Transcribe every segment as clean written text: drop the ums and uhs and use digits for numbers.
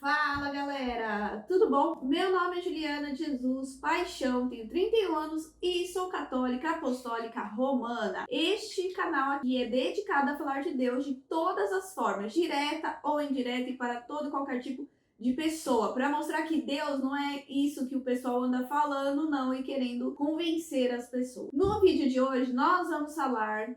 Fala galera, tudo bom? Meu nome é Juliana Jesus Paixão, tenho 31 anos e sou católica apostólica romana. Este canal aqui é dedicado a falar de Deus de todas as formas, direta ou indireta e para todo e qualquer tipo de pessoa, para mostrar que Deus não é isso que o pessoal anda falando não e querendo convencer as pessoas. No vídeo de hoje nós vamos falar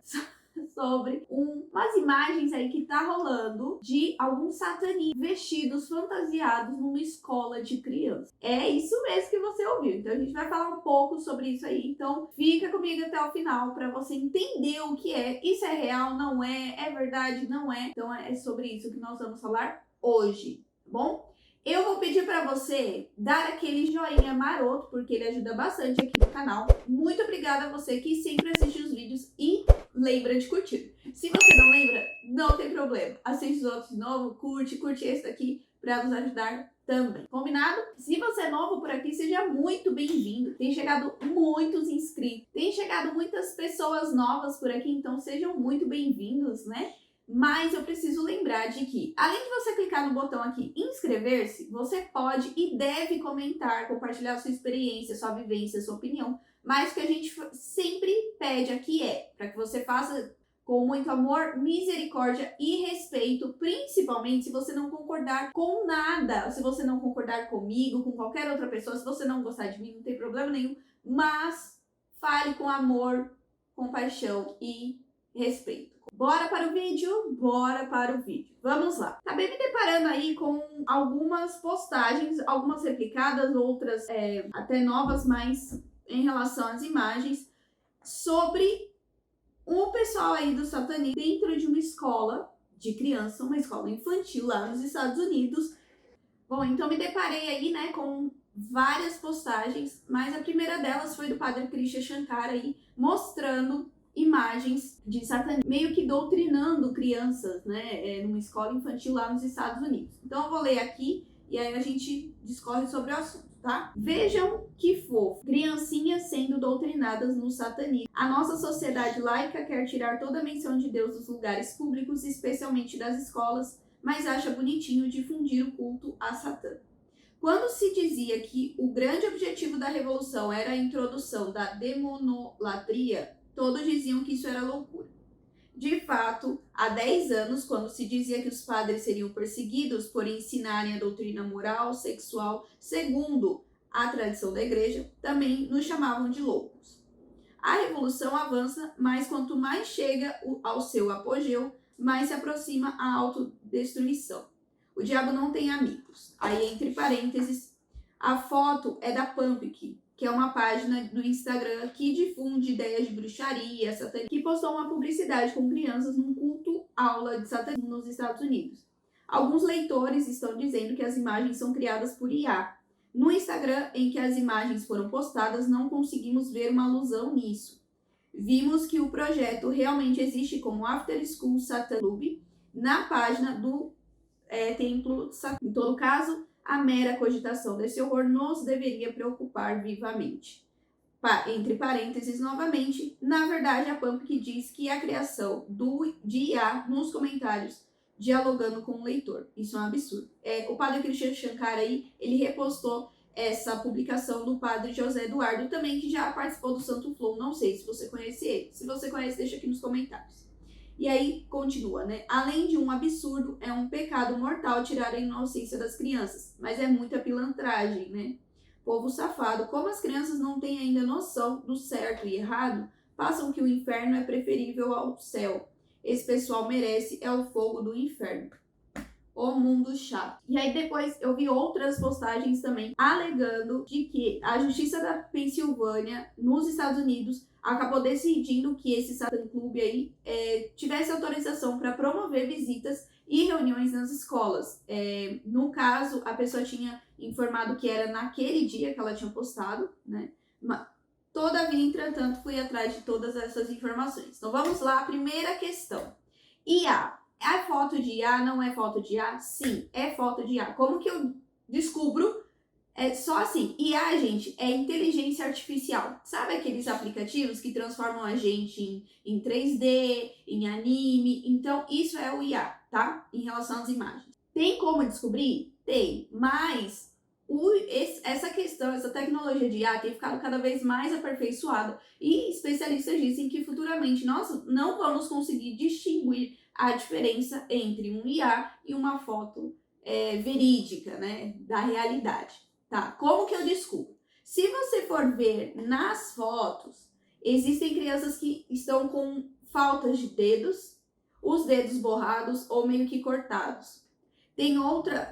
sobre umas imagens aí que tá rolando de alguns satanistas vestidos, fantasiados numa escola de criança. É isso mesmo que você ouviu. Então a gente vai falar um pouco sobre isso aí. Então fica comigo até o final para você entender o que é. Isso é real, não é? É verdade, não é? Então é sobre isso que nós vamos falar hoje, tá bom? Eu vou pedir para você dar aquele joinha maroto, porque ele ajuda bastante aqui no canal. Muito obrigada a você que sempre assiste os vídeos e lembra de curtir. Se você não lembra, não tem problema. Assiste os outros de novo, curte esse daqui para nos ajudar também. Combinado? Se você é novo por aqui, seja muito bem-vindo. Tem chegado muitos inscritos, tem chegado muitas pessoas novas por aqui, então sejam muito bem-vindos, né? Mas eu preciso lembrar de que, além de você clicar no botão aqui inscrever-se, você pode e deve comentar, compartilhar sua experiência, sua vivência, sua opinião. Mas o que a gente sempre pede aqui é para que você faça com muito amor, misericórdia e respeito, principalmente se você não concordar com nada, se você não concordar comigo, com qualquer outra pessoa, se você não gostar de mim, não tem problema nenhum, mas fale com amor, compaixão e respeito. Bora para o vídeo? Bora para o vídeo. Vamos lá. Acabei me deparando aí com algumas postagens, algumas replicadas, outras até novas, mas em relação às imagens, sobre o pessoal aí do satanismo dentro de uma escola de criança, uma escola infantil lá nos Estados Unidos. Bom, então me deparei aí, né, com várias postagens, mas a primeira delas foi do padre Krishna Shankar aí, mostrando imagens de satanismo, meio que doutrinando crianças, né, numa escola infantil lá nos Estados Unidos. Então eu vou ler aqui e aí a gente discorre sobre o assunto, tá? Vejam que fofo, criancinhas sendo doutrinadas no satanismo. A nossa sociedade laica quer tirar toda a menção de Deus dos lugares públicos, especialmente das escolas, mas acha bonitinho difundir o culto a Satã. Quando se dizia que o grande objetivo da revolução era a introdução da demonolatria, todos diziam que isso era loucura. De fato, há 10 anos, quando se dizia que os padres seriam perseguidos por ensinarem a doutrina moral, sexual, segundo a tradição da igreja, também nos chamavam de loucos. A revolução avança, mas quanto mais chega ao seu apogeu, mais se aproxima a autodestruição. O diabo não tem amigos. Aí, entre parênteses, a foto é da Pumpkin, que é uma página do Instagram que difunde ideias de bruxaria, satanismo, que postou uma publicidade com crianças num culto aula de satanismo nos Estados Unidos. Alguns leitores estão dizendo que as imagens são criadas por IA. No Instagram, em que as imagens foram postadas, não conseguimos ver uma alusão nisso. Vimos que o projeto realmente existe como After School Satan Club na página do Templo Satã. Em todo caso, a mera cogitação desse horror nos deveria preocupar vivamente. Entre parênteses, novamente, na verdade, a Pumpkin diz que a criação de IA nos comentários, dialogando com o leitor. Isso é um absurdo. O padre Krishna Shankar aí, ele repostou essa publicação do padre José Eduardo também, que já participou do Santo Flow. Não sei se você conhece ele. Se você conhece, deixa aqui nos comentários. E aí, continua, né? Além de um absurdo, é um pecado mortal tirar a inocência das crianças. Mas é muita pilantragem, né? Povo safado, como as crianças não têm ainda noção do certo e errado, passam que o inferno é preferível ao céu. Esse pessoal merece o fogo do inferno. O mundo chato. E aí depois eu vi outras postagens também alegando de que a Justiça da Pensilvânia, nos Estados Unidos, acabou decidindo que esse Satan Club aí tivesse autorização para promover visitas e reuniões nas escolas. No caso, a pessoa tinha informado que era naquele dia que ela tinha postado, né? Todavia, entretanto, fui atrás de todas essas informações. Então vamos lá, primeira questão. IA. É foto de IA? Não é foto de IA? Sim, é foto de IA. Como que eu descubro? É só assim, IA, gente, é inteligência artificial. Sabe aqueles aplicativos que transformam a gente em 3D, em anime? Então, isso é o IA, tá? Em relação às imagens. Tem como descobrir? Tem, mas essa questão, essa tecnologia de IA tem ficado cada vez mais aperfeiçoada e especialistas dizem que futuramente nós não vamos conseguir distinguir a diferença entre um IA e uma foto verídica, né, da realidade, tá? Como que eu descubro? Se você for ver nas fotos, existem crianças que estão com faltas de dedos, os dedos borrados ou meio que cortados. Tem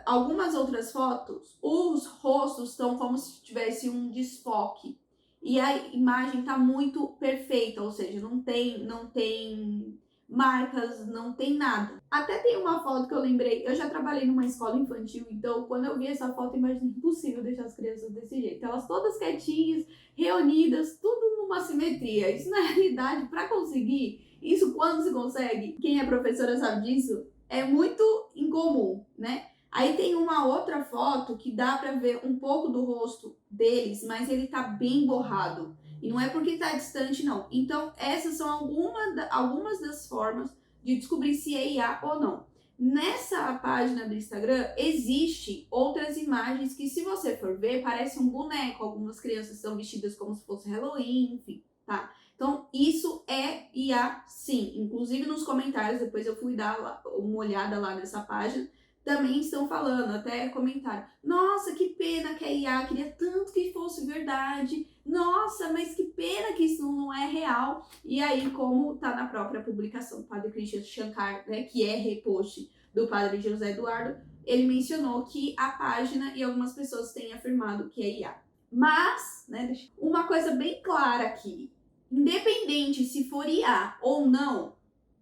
algumas outras fotos, os rostos estão como se tivesse um desfoque. E a imagem está muito perfeita, ou seja, não tem marcas, não tem nada. Até tem uma foto que eu lembrei, eu já trabalhei numa escola infantil, então quando eu vi essa foto, eu imaginei impossível deixar as crianças desse jeito. Elas todas quietinhas, reunidas, tudo numa simetria. Isso na realidade, para conseguir, isso quando se consegue, quem é professora sabe disso, é muito incomum, né? Aí tem uma outra foto que dá para ver um pouco do rosto deles, mas ele tá bem borrado. E não é porque tá distante, não. Então, essas são algumas das formas de descobrir se é IA ou não. Nessa página do Instagram, existe outras imagens que, se você for ver, parece um boneco. Algumas crianças estão vestidas como se fosse Halloween, enfim, tá? Então, isso é IA sim. Inclusive nos comentários, depois eu fui dar uma olhada lá nessa página, também estão falando, até comentaram. Nossa, que pena que é IA, queria tanto que fosse verdade. Nossa, mas que pena que isso não é real. E aí, como tá na própria publicação do Padre Christian Shankar, né, que é repost do Padre José Eduardo, ele mencionou que a página e algumas pessoas têm afirmado que é IA. Mas, né, uma coisa bem clara aqui, independente se for IA ou não,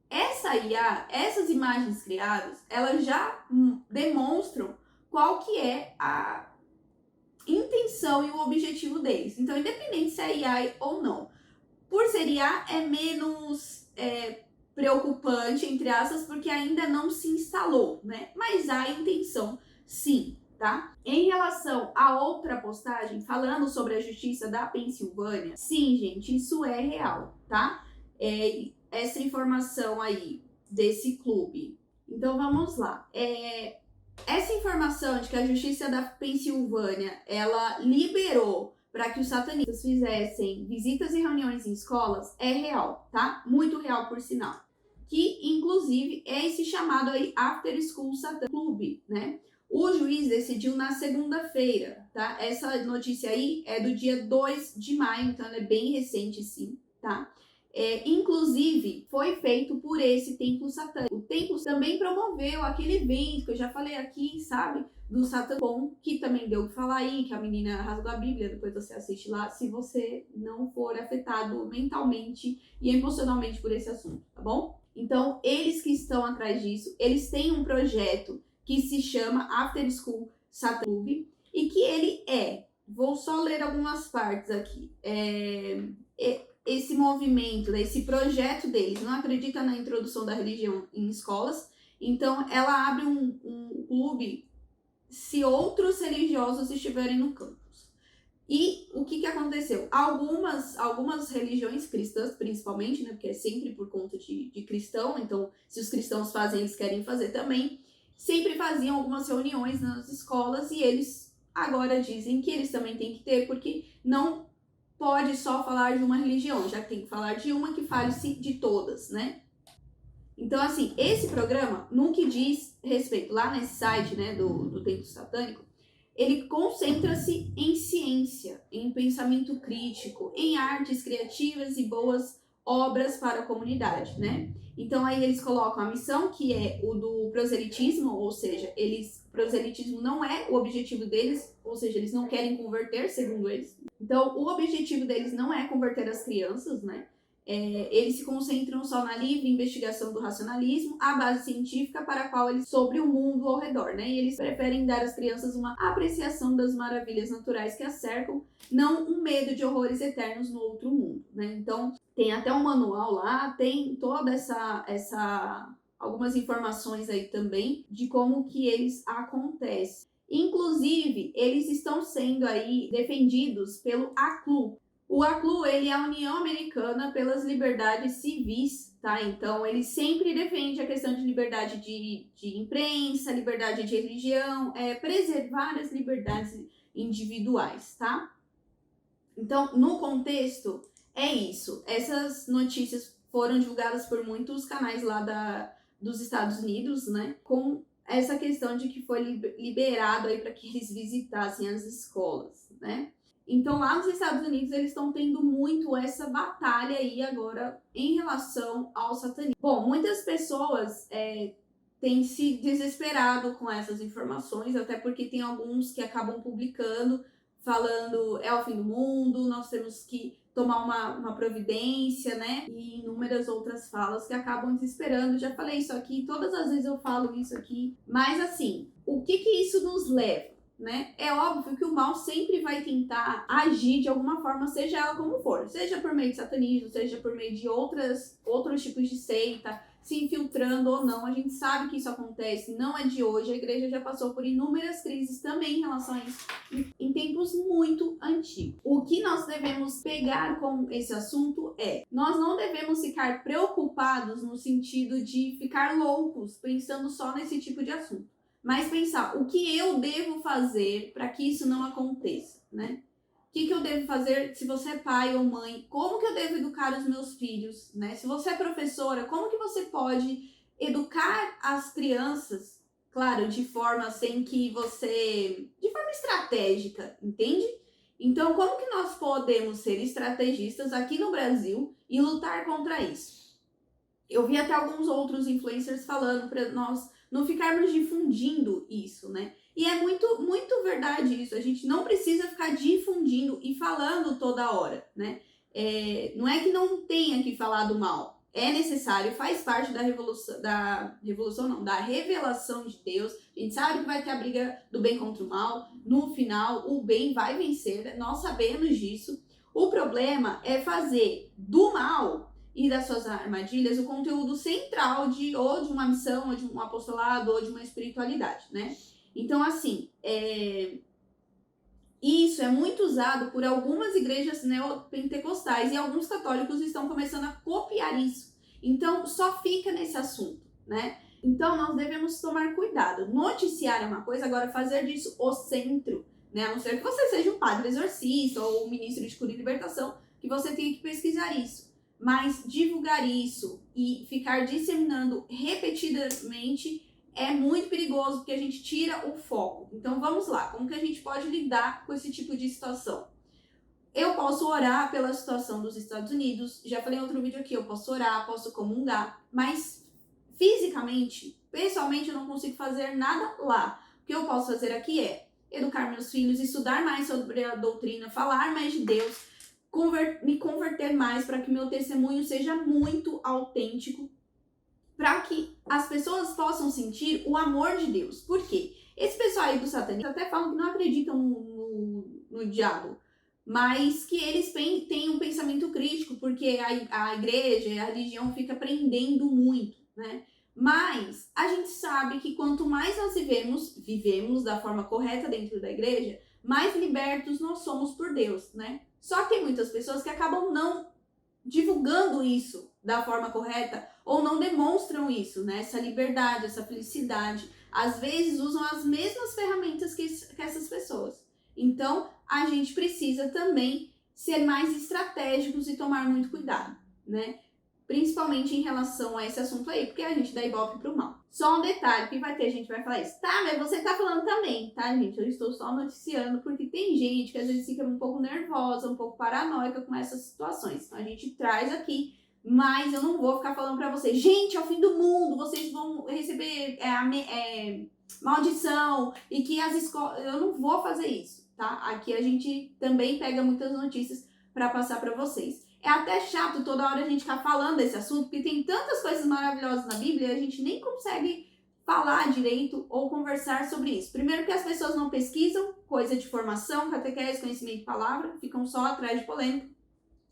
essa IA, essas imagens criadas, elas já demonstram qual que é a intenção e o objetivo deles. Então, independente se é IA ou não, por ser IA é menos preocupante, entre aspas, porque ainda não se instalou, né? Mas há intenção, sim, tá? Em relação a outra postagem, falando sobre a justiça da Pensilvânia, sim, gente, isso é real, tá? Essa informação aí desse clube. Então, vamos lá. Essa informação de que a justiça da Pensilvânia, ela liberou para que os satanistas fizessem visitas e reuniões em escolas é real, tá? Muito real, por sinal. Que, inclusive, é esse chamado aí After School Satan Club, né? O juiz decidiu na segunda-feira, tá? Essa notícia aí é do dia 2 de maio, então ela é bem recente, sim, tá? Inclusive, foi feito por esse templo satânico. O templo também promoveu aquele evento que eu já falei aqui, sabe? Do Satancon, que também deu o que falar aí, que a menina rasgou a Bíblia, depois você assiste lá, se você não for afetado mentalmente e emocionalmente por esse assunto, tá bom? Então, eles que estão atrás disso, eles têm um projeto que se chama After School Satan Club, e que ele vou só ler algumas partes aqui, esse movimento, né, esse projeto deles não acredita na introdução da religião em escolas, então ela abre um clube se outros religiosos estiverem no campus. E o que aconteceu? Algumas religiões cristãs, principalmente, né, porque é sempre por conta de cristão, então se os cristãos fazem, eles querem fazer também, sempre faziam algumas reuniões nas escolas e eles agora dizem que eles também têm que ter, porque não pode só falar de uma religião, já que tem que falar de uma que fale-se de todas, né? Então, assim, esse programa, no que diz respeito lá nesse site, né, do Templo Satânico, ele concentra-se em ciência, em pensamento crítico, em artes criativas e boas obras para a comunidade, né? Então, aí eles colocam a missão, que é o do proselitismo, ou seja, proselitismo não é o objetivo deles, ou seja, eles não querem converter, segundo eles. Então, o objetivo deles não é converter as crianças, né? Eles se concentram só na livre investigação do racionalismo, a base científica para a qual eles sobre o mundo ao redor, né? E eles preferem dar às crianças uma apreciação das maravilhas naturais que as cercam, não um medo de horrores eternos no outro mundo, né? Então, tem até um manual lá, tem toda algumas informações aí também de como que eles acontecem. Inclusive, eles estão sendo aí defendidos pelo ACLU. O ACLU, ele é a União Americana pelas Liberdades Civis, tá? Então, ele sempre defende a questão de liberdade de imprensa, liberdade de religião, preservar as liberdades individuais, tá? Então, no contexto, é isso. Essas notícias foram divulgadas por muitos canais lá dos Estados Unidos, né? Com essa questão de que foi liberado aí para que eles visitassem as escolas, né? Então, lá nos Estados Unidos, eles estão tendo muito essa batalha aí agora em relação ao satanismo. Bom, muitas pessoas têm se desesperado com essas informações, até porque tem alguns que acabam publicando, falando é o fim do mundo, nós temos que tomar uma providência, né? E inúmeras outras falas que acabam desesperando. Já falei isso aqui, todas as vezes eu falo isso aqui. Mas assim, o que isso nos leva? Né? É óbvio que o mal sempre vai tentar agir de alguma forma, seja ela como for, seja por meio de satanismo, seja por meio de outros tipos de seita, se infiltrando ou não. A gente sabe que isso acontece, não é de hoje, a igreja já passou por inúmeras crises também em relação a isso, em tempos muito antigos. O que nós devemos pegar com esse assunto nós não devemos ficar preocupados no sentido de ficar loucos pensando só nesse tipo de assunto, mas pensar o que eu devo fazer para que isso não aconteça, né? O que eu devo fazer se você é pai ou mãe? Como que eu devo educar os meus filhos, né? Se você é professora, como que você pode educar as crianças, claro, de forma estratégica, entende? Então, como que nós podemos ser estrategistas aqui no Brasil e lutar contra isso? Eu vi até alguns outros influencers falando para nós não ficarmos difundindo isso, né? E é muito, muito verdade isso. A gente não precisa ficar difundindo e falando toda hora, né? Não é que não tenha que falar do mal. É necessário, faz parte da revelação de Deus. A gente sabe que vai ter a briga do bem contra o mal. No final, o bem vai vencer. Nós sabemos disso. O problema é fazer do mal e das suas armadilhas o conteúdo central ou de uma missão, ou de um apostolado, ou de uma espiritualidade, né? Então, assim, isso é muito usado por algumas igrejas neopentecostais e alguns católicos estão começando a copiar isso. Então, só fica nesse assunto, né? Então, nós devemos tomar cuidado. Noticiar é uma coisa, agora fazer disso o centro, né? A não ser que você seja um padre exorcista ou um ministro de cura e libertação, que você tenha que pesquisar isso. Mas divulgar isso e ficar disseminando repetidamente é muito perigoso, porque a gente tira o foco. Então vamos lá, como que a gente pode lidar com esse tipo de situação? Eu posso orar pela situação dos Estados Unidos, já falei em outro vídeo aqui, eu posso orar, posso comungar, mas fisicamente, pessoalmente eu não consigo fazer nada lá. O que eu posso fazer aqui é educar meus filhos, estudar mais sobre a doutrina, falar mais de Deus, me converter mais para que meu testemunho seja muito autêntico, para que as pessoas possam sentir o amor de Deus. Por quê? Esse pessoal aí do satanismo até falam que não acreditam no diabo, mas que eles têm um pensamento crítico, porque a igreja e a religião fica prendendo muito, né? Mas a gente sabe que quanto mais nós vivemos da forma correta dentro da igreja, mais libertos nós somos por Deus, né? Só que tem muitas pessoas que acabam não divulgando isso da forma correta ou não demonstram isso, né? Essa liberdade, essa felicidade. Às vezes usam as mesmas ferramentas que essas pessoas. Então, a gente precisa também ser mais estratégicos e tomar muito cuidado, né? Principalmente em relação a esse assunto aí, porque a gente dá ibope pro mal. Só um detalhe, que vai ter gente que vai falar isso. Tá, mas você tá falando também, tá, gente? Eu estou só noticiando, porque tem gente que às vezes fica um pouco nervosa, um pouco paranoica com essas situações. Então a gente traz aqui, mas eu não vou ficar falando pra vocês, gente, é o fim do mundo, vocês vão receber maldição, e que as escolas... Eu não vou fazer isso, tá? Aqui a gente também pega muitas notícias pra passar pra vocês. É até chato toda hora a gente ficar falando desse assunto, porque tem tantas coisas maravilhosas na Bíblia e a gente nem consegue falar direito ou conversar sobre isso. Primeiro que as pessoas não pesquisam, coisa de formação, catequese, conhecimento de palavra, ficam só atrás de polêmica.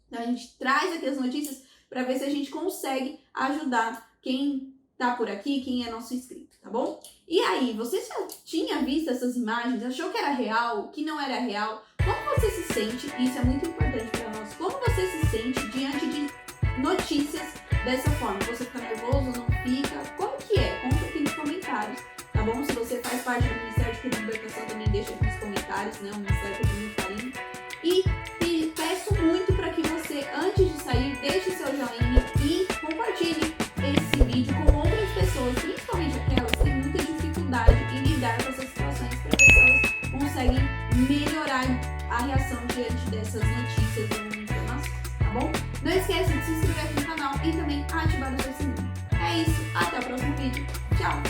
Então a gente traz aqui as notícias para ver se a gente consegue ajudar quem tá por aqui, quem é nosso inscrito, tá bom? E aí, você já tinha visto essas imagens? Achou que era real, que não era real? Como você se sente? Isso é muito importante para nós. Como você se sente diante de notícias dessa forma? Você fica nervoso, não fica? Como que é? Conta aqui nos comentários, tá bom? Se você faz parte do Ministério de Cura e Libertação, também deixa aqui nos comentários, né? O Ministério que eu tenho muito carinho. E peço muito para que você, antes de sair, deixe seu joinha e compartilhe esse vídeo com outras pessoas, principalmente aquelas que têm muita dificuldade em lidar com essas situações, para ver se elas conseguem melhorar a reação diante dessas notícias ou informações, tá bom? Não esqueça de se inscrever aqui no canal e também ativar o seu sininho. É isso, até o próximo vídeo. Tchau!